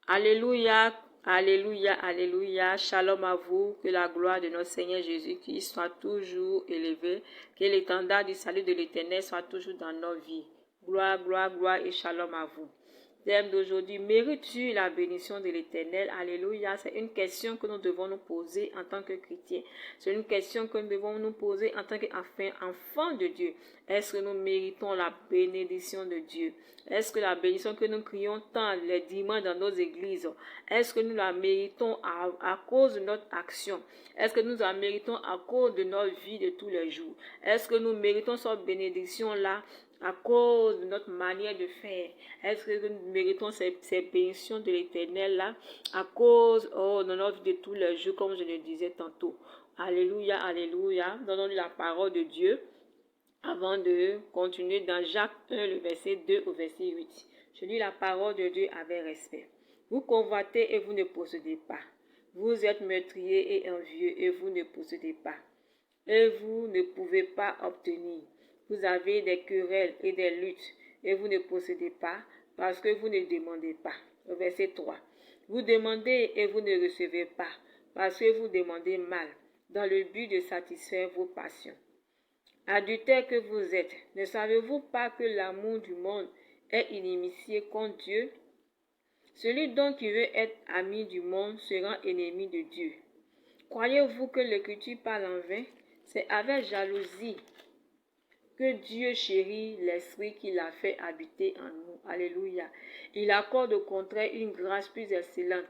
Alléluia, alléluia, alléluia. Shalom à vous. Que la gloire de notre Seigneur Jésus-Christ soit toujours élevée. Que l'étendard du salut de l'Éternel soit toujours dans nos vies. Gloire, gloire, gloire et shalom à vous. Thème d'aujourd'hui, mérites-tu la bénédiction de l'Éternel? Alléluia. C'est une question que nous devons nous poser en tant que chrétiens. C'est une question que nous devons nous poser en tant qu'enfants de Dieu. Est-ce que nous méritons la bénédiction de Dieu? Est-ce que la bénédiction que nous crions tant les dimanches dans nos églises, est-ce que nous la méritons à cause de notre action? Est-ce que nous la méritons à cause de notre vie de tous les jours? Est-ce que nous méritons cette bénédiction-là à cause de notre manière de faire? Est-ce que nous méritons ces bénédictions de l'Éternel-là à cause de notre vie de tous les jours, comme je le disais tantôt? Alléluia, alléluia. Donnons-lui la parole de Dieu avant de continuer dans Jacques 1, le verset 2 au verset 8. Je lis la parole de Dieu avec respect. Vous convoitez et vous ne possédez pas. Vous êtes meurtriers et envieux et vous ne possédez pas. Et vous ne pouvez pas obtenir. Vous avez des querelles et des luttes et vous ne possédez pas parce que vous ne demandez pas. Au verset 3. Vous demandez et vous ne recevez pas parce que vous demandez mal dans le but de satisfaire vos passions. Adultères que vous êtes, ne savez-vous pas que l'amour du monde est inimitié contre Dieu? Celui donc qui veut être ami du monde sera ennemi de Dieu. Croyez-vous que l'Écriture parle en vain? C'est avec jalousie que Dieu chérit l'esprit qu'il a fait habiter en nous. Alléluia. Il accorde au contraire une grâce plus excellente.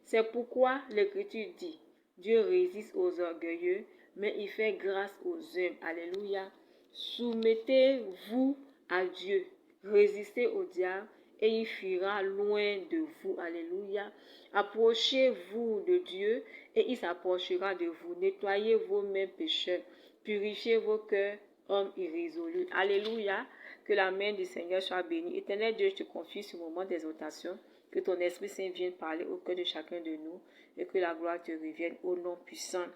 C'est pourquoi l'Écriture dit, Dieu résiste aux orgueilleux, mais il fait grâce aux humbles. Alléluia. Soumettez-vous à Dieu. Résistez au diable et il fuira loin de vous. Alléluia. Approchez-vous de Dieu et il s'approchera de vous. Nettoyez vos mains pécheurs. Purifiez vos cœurs, hommes irrésolus. Alléluia. Que la main du Seigneur soit bénie. Éternel Dieu, je te confie ce moment d'exaltation. Que ton Esprit Saint vienne parler au cœur de chacun de nous et que la gloire te revienne au nom puissant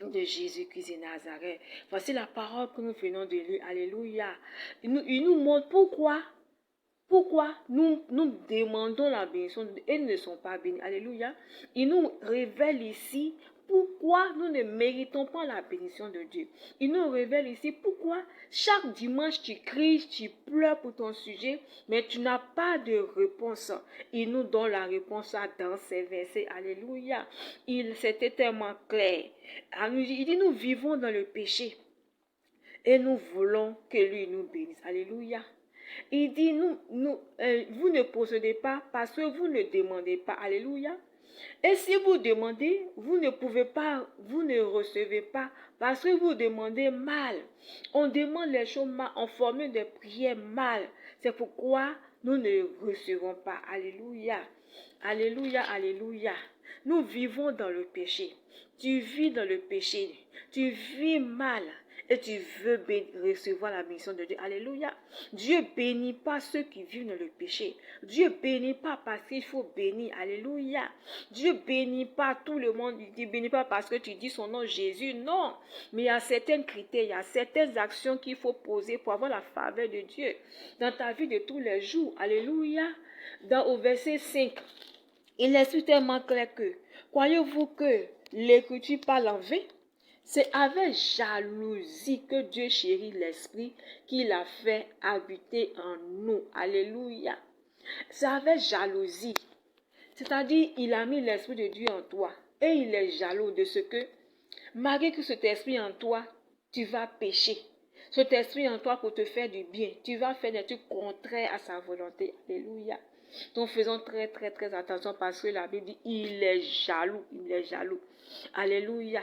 de Jésus-Christ de Nazareth. Voici la parole que nous venons de lire. Alléluia. Il nous montre pourquoi nous demandons la bénédiction et ils ne sont pas bénis. Alléluia. Il nous révèle ici pourquoi nous ne méritons pas la bénédiction de Dieu. Il nous révèle ici pourquoi chaque dimanche tu cries, tu pleures pour ton sujet, mais tu n'as pas de réponse. Il nous donne la réponse dans ces versets. Alléluia. C'était tellement clair. Il dit, nous vivons dans le péché et nous voulons que lui nous bénisse. Alléluia. Il dit, vous ne possédez pas parce que vous ne demandez pas. Alléluia. Et si vous demandez, vous ne pouvez pas, vous ne recevez pas parce que vous demandez mal. On demande les choses mal, on formule des prières mal. C'est pourquoi nous ne recevons pas. Alléluia. Alléluia, alléluia. Nous vivons dans le péché. Tu vis dans le péché. Tu vis mal. Et tu veux recevoir la bénédiction de Dieu. Alléluia. Dieu bénit pas ceux qui vivent dans le péché. Dieu bénit pas parce qu'il faut bénir. Alléluia. Dieu bénit pas tout le monde. Il ne bénit pas parce que tu dis son nom Jésus. Non. Mais il y a certains critères, il y a certaines actions qu'il faut poser pour avoir la faveur de Dieu dans ta vie de tous les jours. Alléluia. Au verset 5, il explique tellement clair que croyez-vous que l'Écriture parle en vain? C'est avec jalousie que Dieu chérit l'esprit qu'il a fait habiter en nous. Alléluia. C'est avec jalousie. C'est-à-dire, il a mis l'esprit de Dieu en toi. Et il est jaloux de ce que, malgré que cet esprit en toi, tu vas pécher. Cet esprit en toi pour te faire du bien. Tu vas faire des trucs contraires à sa volonté. Alléluia. Donc faisons très très très attention parce que la Bible dit, il est jaloux. Il est jaloux. Alléluia.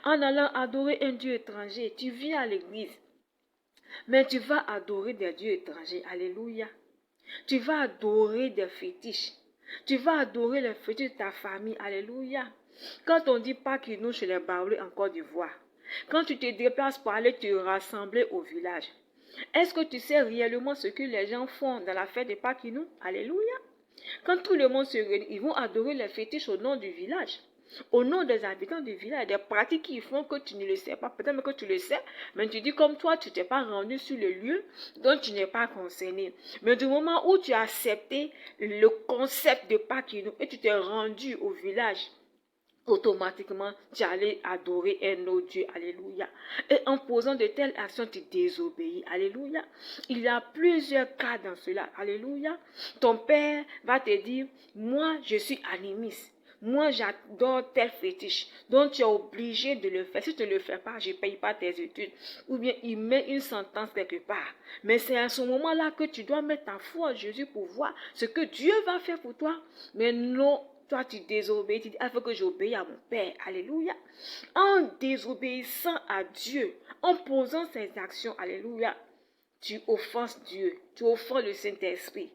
En allant adorer un Dieu étranger, tu viens à l'église, mais tu vas adorer des dieux étrangers. Alléluia. Tu vas adorer des fétiches. Tu vas adorer les fétiches de ta famille. Alléluia. Quand on dit pas qu'il nous chez les Baoulés en Côte d'Ivoire, quand tu te déplaces pour aller te rassembler au village, est-ce que tu sais réellement ce que les gens font dans la fête de Paquinou? Alléluia. Quand tout le monde se réunit, ils vont adorer les fétiches au nom du village. Au nom des habitants du village, des pratiques qui font que tu ne le sais pas. Peut-être que tu le sais, mais tu dis comme toi, tu t'es pas rendu sur le lieu, donc tu n'es pas concerné. Mais du moment où tu as accepté le concept de Pâques et tu t'es rendu au village, automatiquement, tu allais adorer un autre Dieu. Alléluia. Et en posant de telles actions, tu désobéis. Alléluia. Il y a plusieurs cas dans cela. Alléluia. Ton père va te dire, moi, je suis animiste. Moi, j'adore tel fétiche. Donc, tu es obligé de le faire. Si tu ne le fais pas, je ne paye pas tes études. Ou bien, il met une sentence quelque part. Mais c'est à ce moment-là que tu dois mettre ta foi en Jésus pour voir ce que Dieu va faire pour toi. Mais non, toi, tu désobéis, tu dis, il faut que j'obéisse à mon Père. Alléluia. En désobéissant à Dieu, en posant ces actions, alléluia, tu offenses Dieu, tu offenses le Saint-Esprit.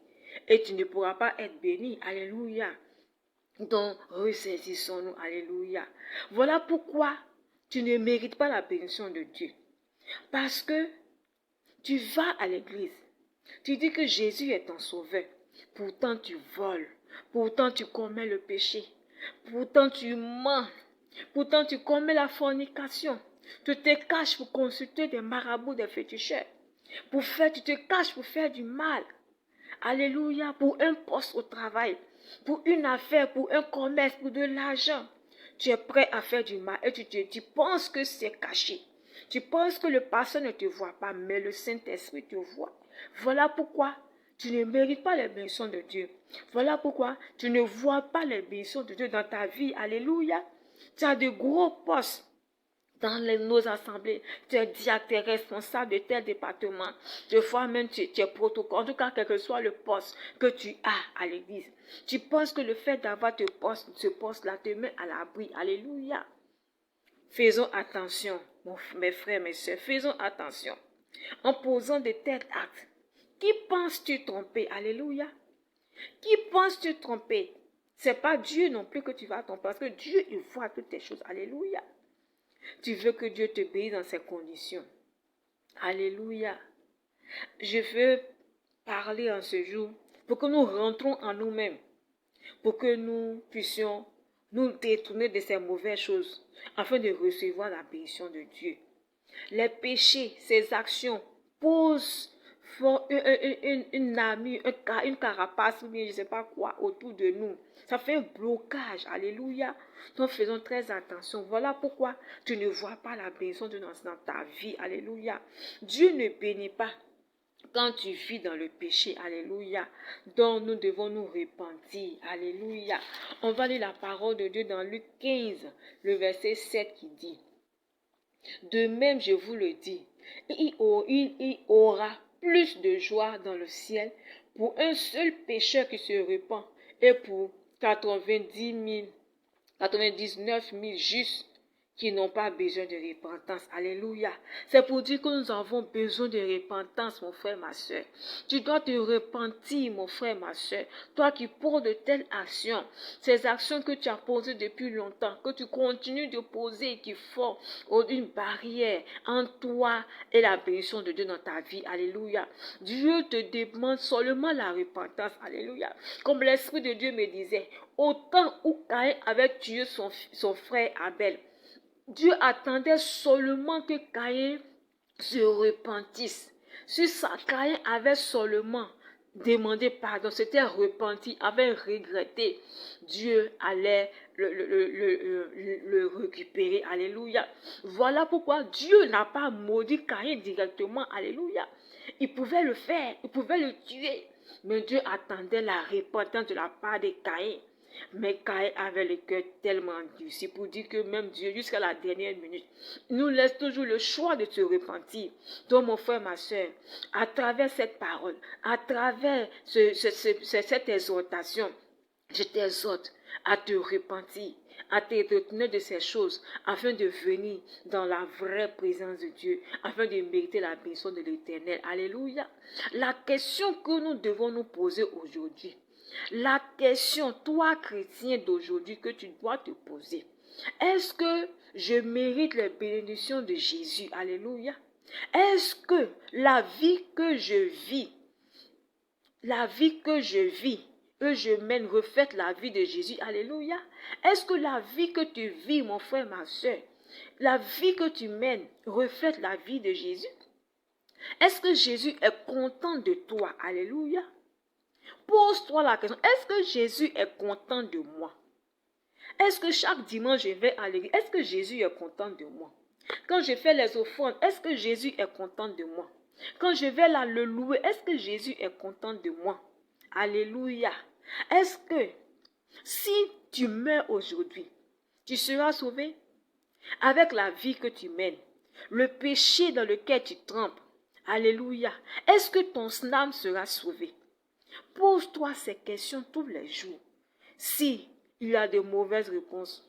Et tu ne pourras pas être béni. Alléluia. Donc, ressaisissons-nous. Alléluia. Voilà pourquoi tu ne mérites pas la bénédiction de Dieu. Parce que tu vas à l'église. Tu dis que Jésus est ton sauveur. Pourtant, tu voles. Pourtant, tu commets le péché. Pourtant, tu mens. Pourtant, tu commets la fornication. Tu te caches pour consulter des marabouts, des féticheurs. Tu te caches pour faire du mal. Alléluia, pour un poste au travail, pour une affaire, pour un commerce, pour de l'argent. Tu es prêt à faire du mal et tu penses que c'est caché. Tu penses que le pasteur ne te voit pas, mais le Saint-Esprit te voit. Voilà pourquoi tu ne mérites pas les bénédictions de Dieu. Voilà pourquoi tu ne vois pas les bénédictions de Dieu dans ta vie. Alléluia. Tu as de gros postes dans nos assemblées. Tu es diacre, tu es responsable de tel département. Des fois même tu es protocole. En tout cas, quel que soit le poste que tu as à l'église. Tu penses que le fait d'avoir ce poste-là te met à l'abri. Alléluia. Faisons attention, mes frères, mes soeurs, faisons attention. En posant de tels actes, qui penses-tu tromper? Alléluia. Qui penses-tu tromper? C'est pas Dieu non plus que tu vas tromper, parce que Dieu, il voit toutes tes choses. Alléluia. Tu veux que Dieu te bénisse dans ces conditions. Alléluia. Je veux parler en ce jour pour que nous rentrons en nous-mêmes, pour que nous puissions nous détourner de ces mauvaises choses, afin de recevoir la bénédiction de Dieu. Les péchés, ces actions font une armure, une carapace, ou bien je ne sais pas quoi, autour de nous. Ça fait un blocage. Alléluia. Donc faisons très attention. Voilà pourquoi tu ne vois pas la bénédiction de Dieu dans ta vie. Alléluia. Dieu ne bénit pas quand tu vis dans le péché. Alléluia. Donc nous devons nous repentir. Alléluia. On va lire la parole de Dieu dans Luc 15, le verset 7 qui dit: de même, je vous le dis, il y aura plus de joie dans le ciel pour un seul pécheur qui se repent et pour 99 000 justes qui n'ont pas besoin de repentance. Alléluia. C'est pour dire que nous avons besoin de repentance, mon frère, ma soeur. Tu dois te repentir, mon frère, ma soeur. Toi qui poses de telles actions, ces actions que tu as posées depuis longtemps, que tu continues de poser, qui font une barrière entre toi et la bénédiction de Dieu dans ta vie. Alléluia. Dieu te demande seulement la repentance. Alléluia. Comme l'Esprit de Dieu me disait, au temps où Caïn avait tué son frère Abel, Dieu attendait seulement que Caïn se repentisse. Si Caïn avait seulement demandé pardon, s'était repenti, avait regretté, Dieu allait le récupérer. Alléluia. Voilà pourquoi Dieu n'a pas maudit Caïn directement. Alléluia. Il pouvait le faire, il pouvait le tuer. Mais Dieu attendait la repentance de la part de Caïn. Mais Caïn avait le cœur tellement dur. C'est pour dire que même Dieu, jusqu'à la dernière minute, nous laisse toujours le choix de se repentir. Donc, mon frère, ma soeur, à travers cette parole, à travers cette exhortation, je t'exhorte à te repentir, à te retenir de ces choses, afin de venir dans la vraie présence de Dieu, afin de mériter la bénédiction de l'Éternel. Alléluia. La question que nous devons nous poser aujourd'hui, la question, toi chrétien d'aujourd'hui, que tu dois te poser, est-ce que je mérite les bénédictions de Jésus? Alléluia. Est-ce que la vie que je vis que je mène reflète la vie de Jésus? Alléluia. Est-ce que la vie que tu vis, mon frère, ma soeur, la vie que tu mènes reflète la vie de Jésus? Est-ce que Jésus est content de toi? Alléluia. Pose-toi la question, est-ce que Jésus est content de moi? Est-ce que chaque dimanche je vais à l'église, est-ce que Jésus est content de moi? Quand je fais les offrandes, est-ce que Jésus est content de moi? Quand je vais là le louer, est-ce que Jésus est content de moi? Alléluia. Est-ce que si tu meurs aujourd'hui, tu seras sauvé? Avec la vie que tu mènes, le péché dans lequel tu trempes, alléluia. Est-ce que ton âme sera sauvée? Pose-toi ces questions tous les jours. Si il y a de mauvaises réponses,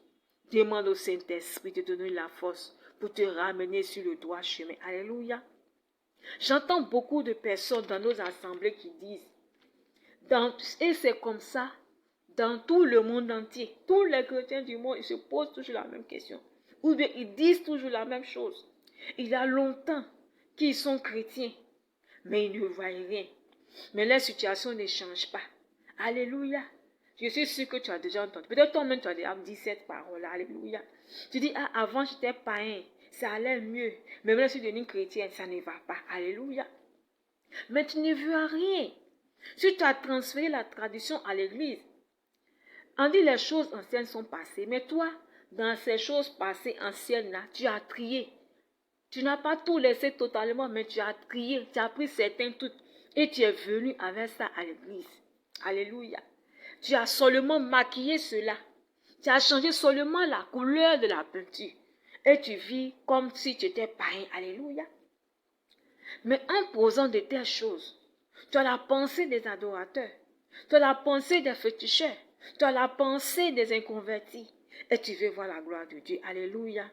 demande au Saint-Esprit de te donner la force pour te ramener sur le droit chemin. Alléluia. J'entends beaucoup de personnes dans nos assemblées qui disent, et c'est comme ça, dans tout le monde entier, tous les chrétiens du monde, ils se posent toujours la même question. Ou bien ils disent toujours la même chose. Il y a longtemps qu'ils sont chrétiens, mais ils ne voient rien. Mais leur situation ne change pas. Alléluia. Je suis sûre que tu as déjà entendu. Peut-être toi-même tu as déjà dit cette parole. Alléluia. Tu dis, ah, avant j'étais païen, ça allait mieux. Mais maintenant je suis devenue chrétienne, ça ne va pas. Alléluia. Mais tu ne veux rien. Si tu as transféré la tradition à l'église, on dit les choses anciennes sont passées. Mais toi, dans ces choses passées anciennes-là, tu as trié. Tu n'as pas tout laissé totalement, mais tu as trié. Tu as pris certains trucs et tu es venu avec ça à l'église. Alléluia. Tu as seulement maquillé cela. Tu as changé seulement la couleur de la peinture. Et tu vis comme si tu étais païen. Alléluia. Mais en posant de telles choses, tu as la pensée des adorateurs. Tu as la pensée des féticheurs. Tu as la pensée des inconvertis. Et tu veux voir la gloire de Dieu. Alléluia.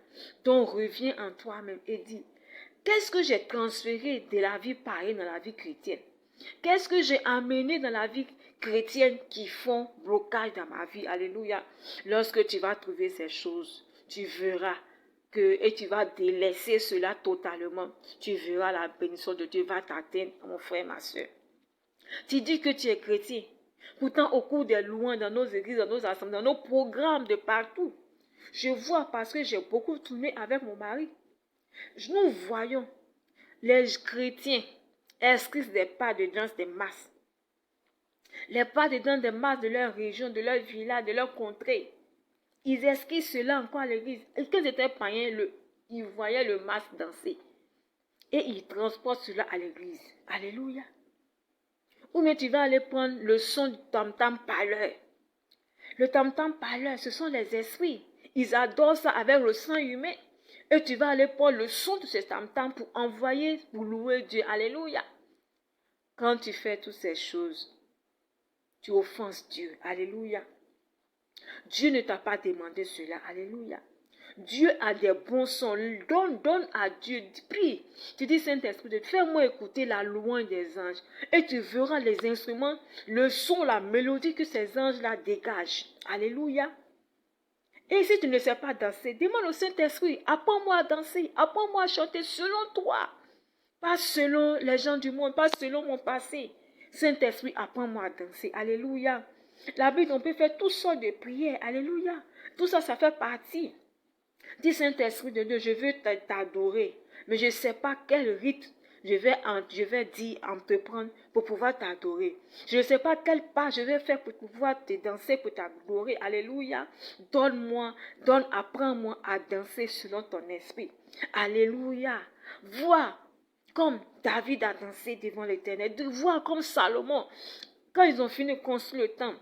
Donc reviens en toi-même et dis, qu'est-ce que j'ai transféré de la vie païenne dans la vie chrétienne? Qu'est-ce que j'ai amené dans la vie chrétienne qui font blocage dans ma vie? Alléluia. Lorsque tu vas trouver ces choses, tu verras et tu vas délaisser cela totalement. Tu verras la bénédiction de Dieu va t'atteindre, mon frère, ma soeur. Tu dis que tu es chrétien. Pourtant, au cours des louanges, dans nos églises, dans nos assemblées, dans nos programmes de partout, je vois parce que j'ai beaucoup tourné avec mon mari. Nous voyons les chrétiens inscrits des pas de danse des masses. Les pas de danse des masses de leur région, de leur village, de leur contrée. Ils inscrivent cela encore à l'église. Et quand ils étaient païens, ils voyaient le masque danser. Et ils transportent cela à l'église. Alléluia. Ou bien tu vas aller prendre le son du tam-tam parleur. Le tam-tam parleur, ce sont les esprits. Ils adorent ça avec le sang humain. Et tu vas aller prendre le son de ce tam-tam pour envoyer, pour louer Dieu. Alléluia. Quand tu fais toutes ces choses, tu offenses Dieu. Alléluia. Dieu ne t'a pas demandé cela. Alléluia. Dieu a des bons sons. Donne à Dieu. Prie. Tu dis, Saint-Esprit, fais-moi écouter la louange des anges. Et tu verras les instruments, le son, la mélodie que ces anges-là dégagent. Alléluia. Et si tu ne sais pas danser, demande au Saint-Esprit, apprends-moi à danser. Apprends-moi à chanter selon toi. Pas selon les gens du monde, pas selon mon passé. Saint-Esprit, apprends-moi à danser. Alléluia. La Bible, on peut faire toutes sortes de prières. Alléluia. Tout ça, ça fait partie. Dis Saint-Esprit de Dieu, je veux t'adorer, mais je ne sais pas quel rite je vais dire, entreprendre pour pouvoir t'adorer. Je ne sais pas quel pas je vais faire pour pouvoir te danser, pour t'adorer. Alléluia. Apprends-moi à danser selon ton esprit. Alléluia. Vois comme David a dansé devant l'Éternel. Vois comme Salomon, quand ils ont fini de construire le temple,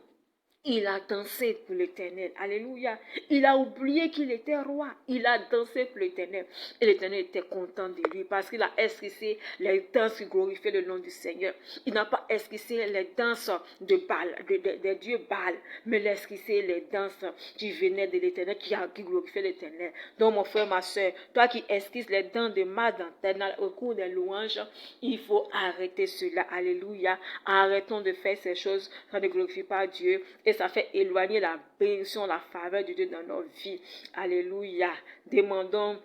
il a dansé pour l'Éternel. Alléluia. Il a oublié qu'il était roi. Il a dansé pour l'Éternel. Et l'Éternel était content de lui parce qu'il a esquissé les danses qui glorifiaient le nom du Seigneur. Il n'a pas esquissé les danses de Baal, des dieux Baal, mais il a esquissé les danses qui venaient de l'Éternel, qui glorifiaient l'Éternel. Donc mon frère, ma soeur, toi qui esquisses les danses de Madantena au cours des louanges, il faut arrêter cela. Alléluia. Arrêtons de faire ces choses. Ça ne glorifie pas Dieu. Et ça fait éloigner la bénédiction, la faveur de Dieu dans nos vies. Alléluia. Demandons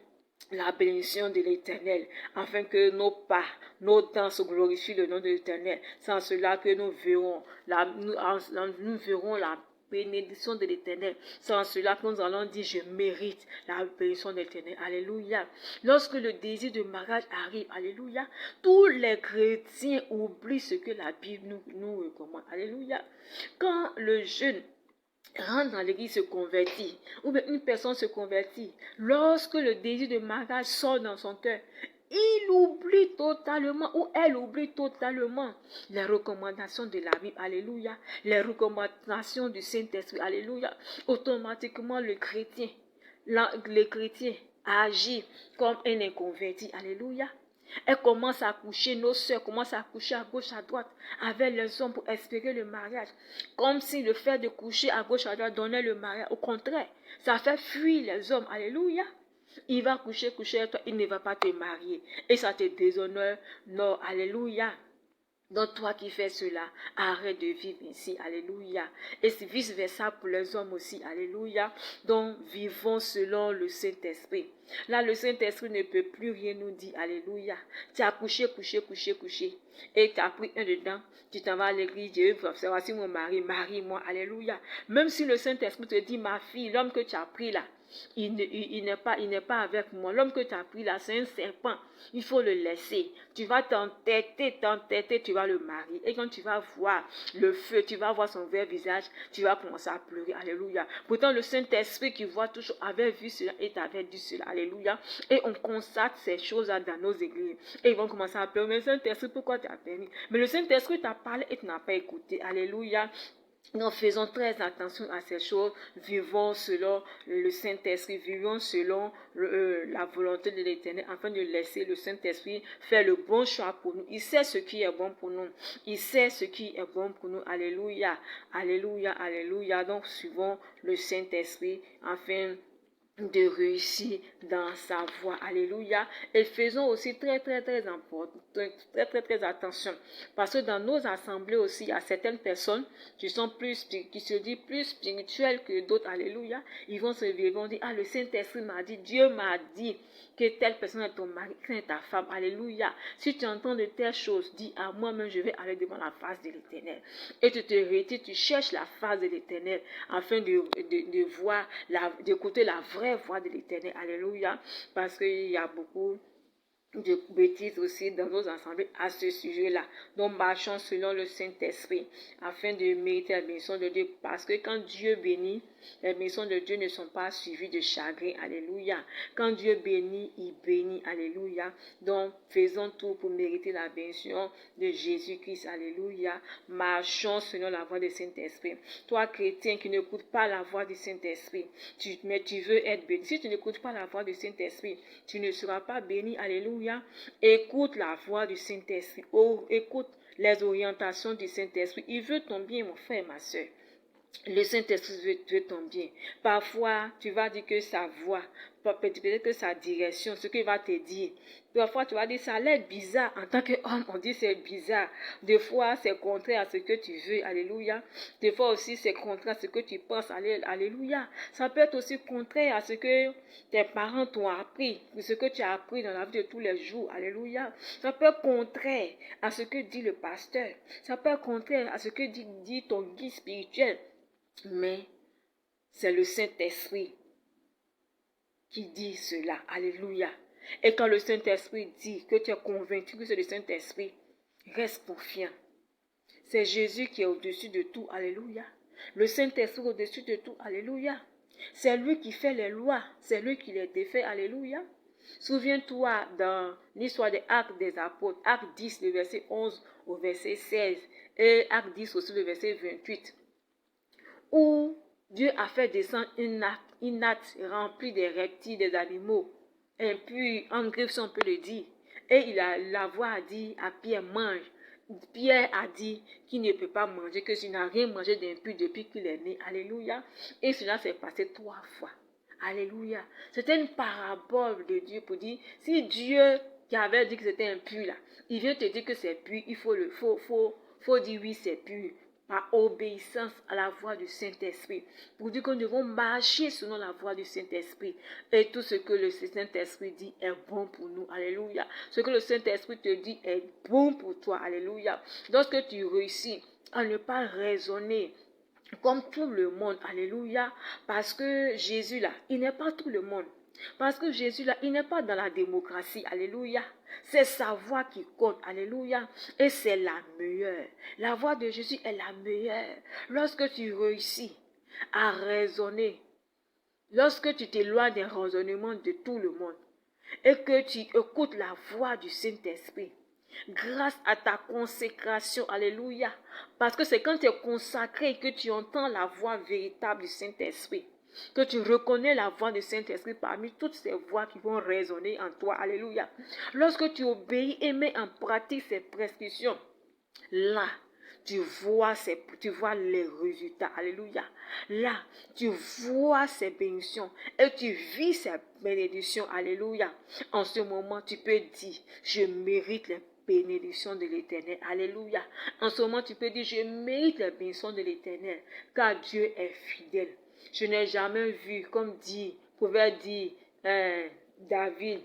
la bénédiction de l'Éternel, afin que nos pas, nos dents se glorifient le nom de l'Éternel. C'est en cela que nous verrons la bénédiction de l'Éternel. C'est en cela que nous allons dire, je mérite la bénédiction de l'Éternel. Alléluia. Lorsque le désir de mariage arrive, alléluia, tous les chrétiens oublient ce que la Bible nous recommande. Alléluia. Quand le jeune rentre dans l'église, se convertit, ou bien une personne se convertit, lorsque le désir de mariage sort dans son cœur, il oublie totalement, ou elle oublie totalement les recommandations de la Bible, alléluia, les recommandations du Saint-Esprit, alléluia. Automatiquement, le chrétien agit comme un inconverti, alléluia. Elles commencent à coucher, nos sœurs commencent à coucher à gauche, à droite, avec les hommes pour espérer le mariage. Comme si le fait de coucher à gauche, à droite donnait le mariage. Au contraire, ça fait fuir les hommes. Alléluia. Il va coucher avec toi, il ne va pas te marier. Et ça te déshonore. Non, alléluia. Donc toi qui fais cela, arrête de vivre ainsi, alléluia. Et c'est vice-versa pour les hommes aussi, alléluia. Donc vivons selon le Saint-Esprit. Là, le Saint-Esprit ne peut plus rien nous dire, alléluia. Tu as couché. Et tu as pris un dedans, tu t'en vas à l'église, Dieu, voici mon mari, marie-moi, alléluia. Même si le Saint-Esprit te dit, ma fille, l'homme que tu as pris là, il n'est pas avec moi. L'homme que tu as pris là, c'est un serpent. Il faut le laisser. Tu vas t'entêter, tu vas le marier. Et quand tu vas voir le feu, tu vas voir son vrai visage, tu vas commencer à pleurer. Alléluia. Pourtant, le Saint-Esprit qui voit toujours avait vu cela et t'avait dit cela. Alléluia. Et on constate ces choses-là dans nos églises. Et ils vont commencer à pleurer. Mais Saint-Esprit, pourquoi tu as permis? Mais le Saint-Esprit t'a parlé et tu n'as pas écouté. Alléluia. Donc faisons très attention à ces choses, vivons selon le Saint-Esprit, vivons selon la volonté de l'Éternel, afin de laisser le Saint-Esprit faire le bon choix pour nous. Il sait ce qui est bon pour nous, il sait ce qui est bon pour nous. Alléluia, alléluia, alléluia. Donc suivons le Saint-Esprit afin de réussir dans sa voie. Alléluia. Et faisons aussi très important, très attention. Parce que dans nos assemblées aussi, il y a certaines personnes qui se disent plus spirituelles que d'autres. Alléluia. Ils vont se lever, ils vont dire, ah, le Saint-Esprit m'a dit, Dieu m'a dit que telle personne est ton mari, que est ta femme. Alléluia. Si tu entends de telles choses, dis à moi-même, je vais aller devant la face de l'Éternel. Et tu te retires, tu cherches la face de l'Éternel afin de voir, d'écouter la vraie voix de l'Éternel. Alléluia. Parce qu'il y a beaucoup de bêtises aussi dans nos assemblées à ce sujet-là. Donc marchons selon le Saint-Esprit afin de mériter la bénédiction de Dieu. Parce que quand Dieu bénit, les bénédictions de Dieu ne sont pas suivies de chagrin. Alléluia. Quand Dieu bénit, il bénit. Alléluia. Donc faisons tout pour mériter la bénédiction de Jésus-Christ. Alléluia. Marchons selon la voix du Saint-Esprit. Toi, chrétien qui n'écoute pas la voix du Saint-Esprit, mais tu veux être béni. Si tu n'écoutes pas la voix du Saint-Esprit, tu ne seras pas béni. Alléluia. Écoute la voix du Saint-Esprit. Oh, écoute les orientations du Saint-Esprit. Il veut ton bien, mon frère, ma soeur. Le Saint-Esprit veut ton bien. Parfois, tu vas dire que sa voix, peut-être que sa direction, ce qu'il va te dire. Parfois, tu vas dire, ça a l'air bizarre. En tant qu'homme, on dit c'est bizarre. Des fois, c'est contraire à ce que tu veux. Alléluia. Des fois aussi, c'est contraire à ce que tu penses. Alléluia. Ça peut être aussi contraire à ce que tes parents t'ont appris. Ce que tu as appris dans la vie de tous les jours. Alléluia. Ça peut être contraire à ce que dit le pasteur. Ça peut être contraire à ce que dit ton guide spirituel. Mais c'est le Saint-Esprit qui dit cela. Alléluia. Et quand le Saint-Esprit dit que tu es convaincu que c'est le Saint-Esprit, reste confiant. C'est Jésus qui est au-dessus de tout. Alléluia. Le Saint-Esprit au-dessus de tout. Alléluia. C'est lui qui fait les lois. C'est lui qui les défait. Alléluia. Souviens-toi dans l'histoire des Actes des Apôtres. Acte 10, le verset 11 au verset 16. Et Acte 10 aussi, le verset 28. Où Dieu a fait descendre une natte remplie des reptiles, des animaux impurs, en griffe, si on peut le dire. Et la voix a dit à Pierre, mange. Pierre a dit qu'il ne peut pas manger, que tu n'as rien mangé d'impur depuis qu'il est né. Alléluia. Et cela s'est passé 3 fois. Alléluia. C'était une parabole de Dieu pour dire, si Dieu qui avait dit que c'était impur là, il vient te dire que c'est pur, il faut dire oui, c'est pur. par obéissance à la voix du Saint-Esprit. Pour dire que nous devons marcher selon la voix du Saint-Esprit. Et tout ce que le Saint-Esprit dit est bon pour nous. Alléluia. Ce que le Saint-Esprit te dit est bon pour toi. Alléluia. Lorsque tu réussis à ne pas raisonner comme tout le monde. Alléluia. Parce que Jésus là, il n'est pas tout le monde. Parce que Jésus là, il n'est pas dans la démocratie. Alléluia. C'est sa voix qui compte. Alléluia. Et c'est la meilleure. La voix de Jésus est la meilleure. Lorsque tu réussis à raisonner, lorsque tu t'éloignes des raisonnements de tout le monde et que tu écoutes la voix du Saint-Esprit, grâce à ta consécration, alléluia, parce que c'est quand tu es consacré que tu entends la voix véritable du Saint-Esprit, que tu reconnais la voix du Saint-Esprit parmi toutes ces voix qui vont résonner en toi, alléluia. Lorsque tu obéis et mets en pratique ces prescriptions, là, tu vois les résultats. Alléluia. Là, tu vois ces bénédictions et tu vis ces bénédictions. Alléluia. En ce moment, tu peux dire, je mérite les bénédictions de l'Éternel. Alléluia. En ce moment, tu peux dire, je mérite les bénédictions de l'Éternel, car Dieu est fidèle. Je n'ai jamais vu, comme pouvait dire David,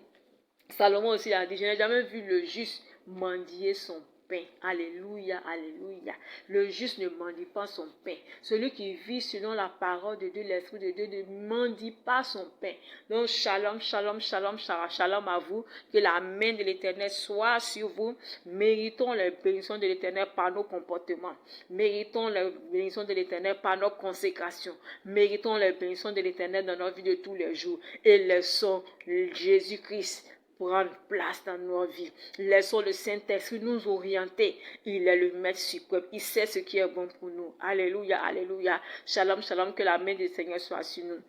Salomon aussi a dit, je n'ai jamais vu le juste mendier son pain. Alléluia, alléluia. Le juste ne mendie pas son pain. Celui qui vit selon la parole de Dieu, l'Esprit de Dieu, ne mendie pas son pain. Donc, shalom, shalom, shalom, shalom, shalom à vous. Que la main de l'Éternel soit sur vous. Méritons les bénédictions de l'Éternel par nos comportements. Méritons les bénédictions de l'Éternel par nos consécrations. Méritons les bénédictions de l'Éternel dans notre vie de tous les jours. Et laissons Jésus-Christ prendre place dans nos vies. Laissons le Saint-Esprit nous orienter. Il est le Maître suprême. Il sait ce qui est bon pour nous. Alléluia, alléluia. Shalom, shalom. Que la main du Seigneur soit sur nous.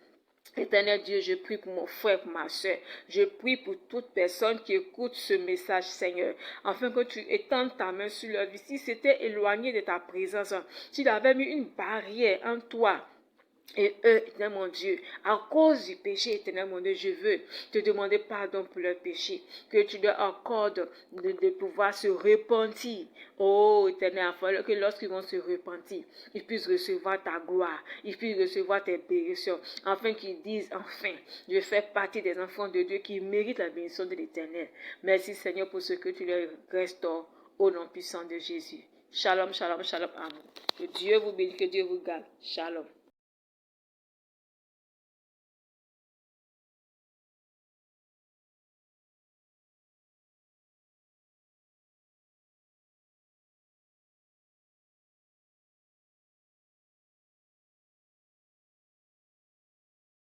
Éternel Dieu, je prie pour mon frère, pour ma soeur. Je prie pour toute personne qui écoute ce message, Seigneur, afin que tu étendes ta main sur leur vie. Si c'était éloigné de ta présence, s'il avait mis une barrière en toi et eux, éternel mon Dieu, à cause du péché, éternel mon Dieu, je veux te demander pardon pour leur péché, que tu leur accordes de pouvoir se repentir. Oh, éternel, afin que lorsqu'ils vont se repentir, ils puissent recevoir ta gloire, ils puissent recevoir tes bénédictions, afin qu'ils disent enfin, je fais partie des enfants de Dieu qui méritent la bénédiction de l'Éternel. Merci Seigneur pour ce que tu leur restaures au nom puissant de Jésus. Shalom, shalom, shalom, amour. Que Dieu vous bénisse, que Dieu vous garde. Shalom.